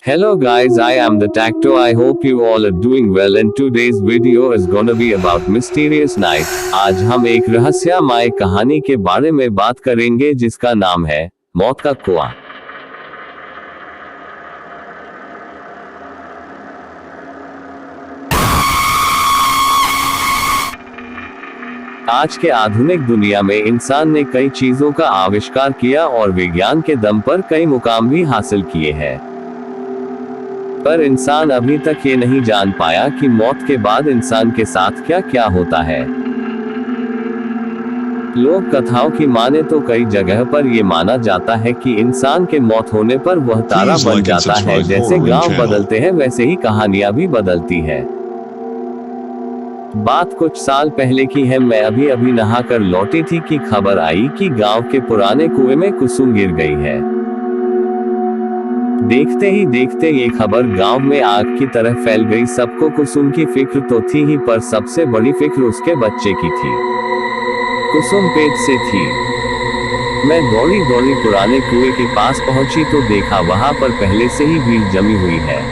Hello guys, I am the Tacto. I hope you all are doing well and today's video is gonna be about mysterious night. आज हम एक रहस्यमय कहानी के बारे में बात करेंगे जिसका नाम है मौत का कुआं। आज के आधुनिक दुनिया में इंसान ने कई चीजों का आविष्कार किया और विज्ञान के दम पर कई मुकाम भी हासिल किए हैं, पर इंसान अभी तक ये नहीं जान पाया कि मौत के बाद इंसान के साथ क्या क्या होता है। लोक कथाओं की माने तो कई जगह पर ये माना जाता है कि इंसान के मौत होने पर वह तारा बन जाता है। जैसे गांव बदलते हैं वैसे ही कहानियां भी बदलती है। बात कुछ साल पहले की है। मैं अभी नहाकर लौटी थी कि खबर आई कि गांव के पुराने कुएं में कुसुम गिर गई है। देखते ही देखते ये खबर गांव में आग की तरह फैल गई। सबको कुसुम की फिक्र तो थी ही, पर सबसे बड़ी फिक्र उसके बच्चे की थी। कुसुम पेट से थी। मैं दौड़ी दौड़ी पुराने कुएं के पास पहुंची तो देखा वहां पर पहले से ही भीड़ जमी हुई है।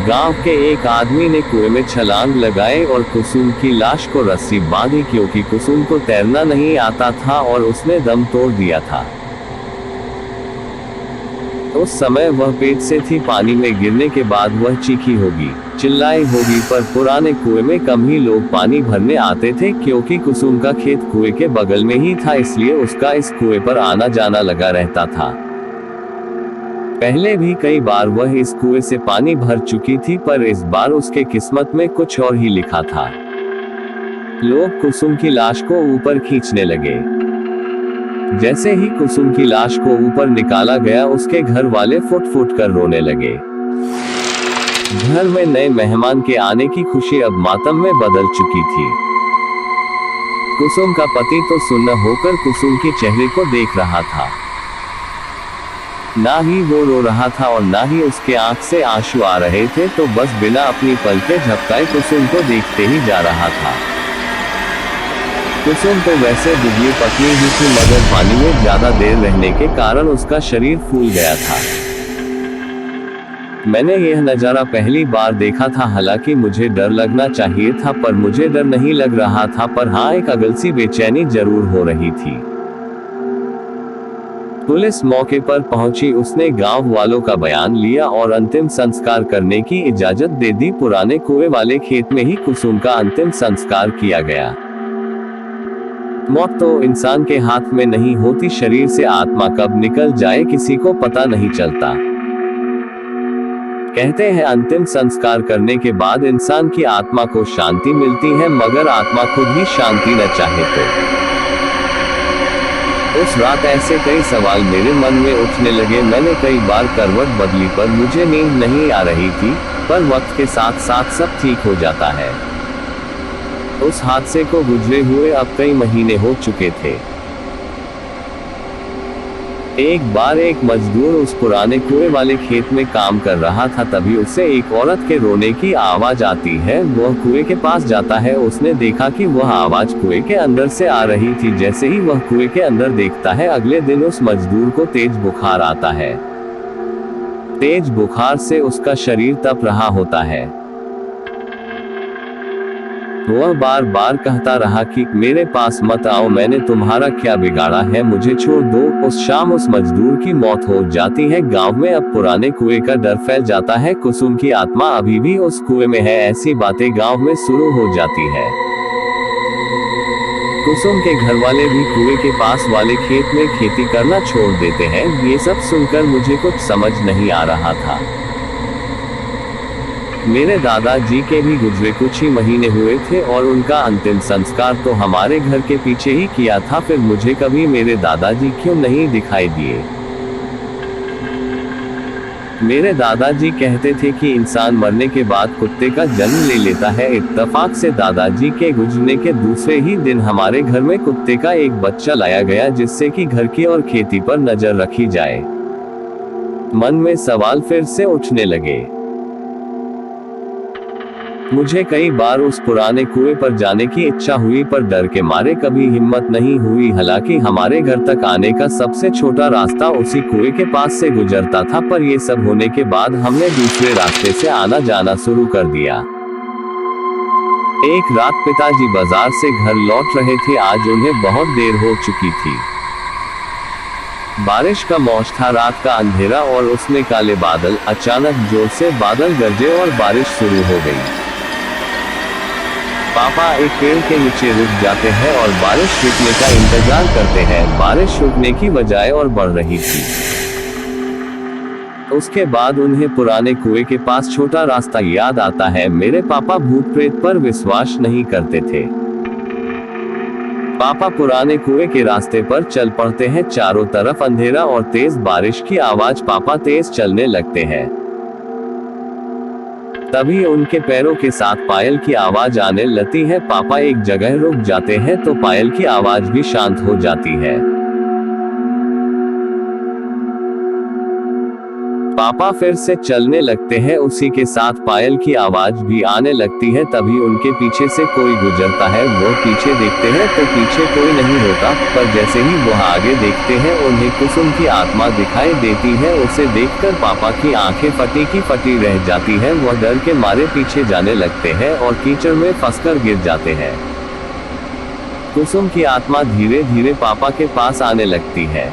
गांव के एक आदमी ने कुएं में छलांग लगाए और कुसुम की लाश को रस्सी बांधी, क्योंकि कुसुम को तैरना नहीं आता था और उसने दम तोड़ दिया था। उस समय वह पेट से थी। पानी में गिरने के बाद वह चीखी होगी, चिल्लाई होगी, पर पुराने कुएं में कम ही लोग पानी भरने आते थे, क्योंकि कुसुम का खेत कुएं के बगल में ही था, इसलिए उसका इस कुएं पर आना जाना लगा रहता था। पहले भी कई बार वह इस कुएं से पानी भर चुकी थी, पर इस बार उसके किस्मत में कुछ और ही लिखा था। लोग कुसुम की लाश को ऊपर खींचने लगे। जैसे ही कुसुम की लाश को ऊपर निकाला गया, उसके घर वाले फुट फुट कर रोने लगे। घर में नए मेहमान के आने की खुशी अब मातम में बदल चुकी थी। कुसुम का पति तो सुन्न होकर कुसुम के चेहरे को देख रहा था। ना ही वो रो रहा था और ना ही उसके आंख से आंसू आ रहे थे, तो बस बिना अपनी पलकें झपकाए कुसुम को देखते ही जा रहा था। कुसुम तो वैसे दुबली पतली ही थी, मगर पानी में ज्यादा देर रहने के कारण उसका शरीर फूल गया था। मैंने यह नजारा पहली बार देखा था। हालांकि मुझे डर लगना चाहिए था, पर मुझे डर नहीं लग रहा था, पर हाँ, एक अगल सी बेचैनी जरूर हो रही थी। पुलिस मौके पर पहुंची। उसने गांव वालों का बयान लिया और अंतिम संस्कार करने की इजाजत दे दी। पुराने कुएं वाले खेत में ही कुसुम का अंतिम संस्कार किया गया। मौत तो इंसान के हाथ में नहीं होती। शरीर से आत्मा कब निकल जाए किसी को पता नहीं चलता। कहते हैं अंतिम संस्कार करने के बाद इंसान की आत्मा को शांति मिलती है, मगर आत्मा खुद ही शांति न चाहे तो। उस रात ऐसे कई सवाल मेरे मन में उठने लगे। मैंने कई बार करवट बदली, पर मुझे नींद नहीं आ रही थी। पर वक्त के साथ साथ सब ठीक हो जाता है। उस हादसे को गुजरे हुए अब कई महीने हो चुके थे। एक बार एक मजदूर उस पुराने कुएं वाले खेत में काम कर रहा था, तभी उसे एक औरत के रोने की आवाज आती है। वह कुएं के पास जाता है। उसने देखा कि वह आवाज कुएं के अंदर से आ रही थी। जैसे ही वह कुएं के अंदर देखता है, अगले दिन उस मजदूर को तेज बुखार आता है। तेज बुखार से उसका शरीर तप रहा होता है। वह बार बार कहता रहा कि मेरे पास मत आओ, मैंने तुम्हारा क्या बिगाड़ा है, मुझे छोड़ दो। उस शाम उस मजदूर की मौत हो जाती है। गांव में अब पुराने कुएं का डर फैल जाता है। कुसुम की आत्मा अभी भी उस कुएं में है, ऐसी बातें गांव में शुरू हो जाती है। कुसुम के घर वाले भी कुएं के पास वाले खेत में खेती करना छोड़ देते हैं। ये सब सुनकर मुझे कुछ समझ नहीं आ रहा था। मेरे दादाजी के भी गुजरे कुछ ही महीने हुए थे और उनका अंतिम संस्कार तो हमारे घर के पीछे ही किया था। फिर मुझे कभी मेरे दादाजी क्यों नहीं दिखाई दिए। मेरे दादाजी कहते थे कि इंसान मरने के बाद कुत्ते का जन्म ले लेता है। इत्तेफाक से दादाजी के गुजरने के दूसरे ही दिन हमारे घर में कुत्ते का एक बच्चा लाया गया, जिससे कि घर की और खेती पर नजर रखी जाए। मन में सवाल फिर से उठने लगे। मुझे कई बार उस पुराने कुएं पर जाने की इच्छा हुई पर डर के मारे कभी हिम्मत नहीं हुई। हालांकि हमारे घर तक आने का सबसे छोटा रास्ता उसी कुएं के पास से गुजरता था, पर ये सब होने के बाद हमने दूसरे रास्ते से आना जाना शुरू कर दिया। एक रात पिताजी बाजार से घर लौट रहे थे। आज उन्हें बहुत देर हो चुकी थी। बारिश का मौसम था, रात का अंधेरा और उसमें काले बादल। अचानक जोर से बादल गरजे और बारिश शुरू हो गई। पापा एक पेड़ के नीचे रुक जाते हैं और बारिश रुकने का इंतजार करते हैं। बारिश रुकने की बजाय और बढ़ रही थी। उसके बाद उन्हें पुराने कुएं के पास छोटा रास्ता याद आता है। मेरे पापा भूत प्रेत पर विश्वास नहीं करते थे। पापा पुराने कुएं के रास्ते पर चल पड़ते हैं। चारों तरफ अंधेरा और तेज बारिश की आवाज। पापा तेज चलने लगते हैं। तभी उनके पैरों के साथ पायल की आवाज आने लगती है। पापा एक जगह रुक जाते हैं तो पायल की आवाज भी शांत हो जाती है। पापा फिर से चलने लगते हैं। उसी के साथ पायल की आवाज भी आने लगती है। तभी उनके पीछे से कोई गुजरता है। वो पीछे देखते हैं तो पीछे कोई नहीं होता, पर जैसे ही वो आगे देखते हैं उन्हें कुसुम की आत्मा दिखाई देती है। उसे देखकर पापा की आंखें फटी की फटी रह जाती है। वह डर के मारे पीछे जाने लगते हैं और कीचड़ में फंसकर गिर जाते हैं। कुसुम की आत्मा धीरे धीरे पापा के पास आने लगती है।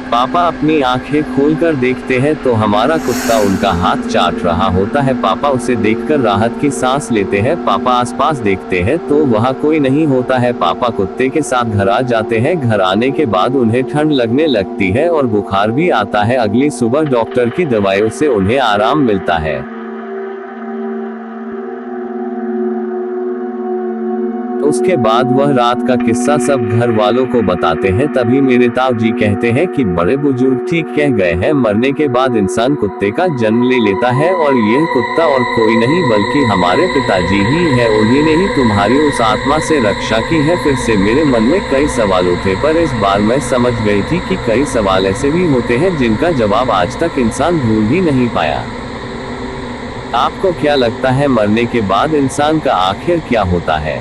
पापा अपनी आंखें खोलकर देखते हैं तो हमारा कुत्ता उनका हाथ चाट रहा होता है। पापा उसे देखकर राहत की सांस लेते हैं। पापा आसपास देखते हैं तो वहाँ कोई नहीं होता है। पापा कुत्ते के साथ घर आ जाते हैं। घर आने के बाद उन्हें ठंड लगने लगती है और बुखार भी आता है। अगली सुबह डॉक्टर की दवाइयों से उन्हें आराम मिलता है। उसके बाद वह रात का किस्सा सब घर वालों को बताते हैं। तभी मेरे ताऊ जी कहते हैं कि बड़े बुजुर्ग ठीक कह गए हैं। मरने के बाद इंसान कुत्ते का जन्म ले लेता है और यह कुत्ता और कोई नहीं बल्कि हमारे पिताजी ही है। उन्हीं ने ही तुम्हारी उस आत्मा से रक्षा की है। फिर से मेरे मन में कई सवाल उठे, पर इस बार मैं समझ गई थी कि कई सवाल ऐसे भी होते हैं जिनका जवाब आज तक इंसान ढूंढ ही नहीं पाया। आपको क्या लगता है, मरने के बाद इंसान का आखिर क्या होता है?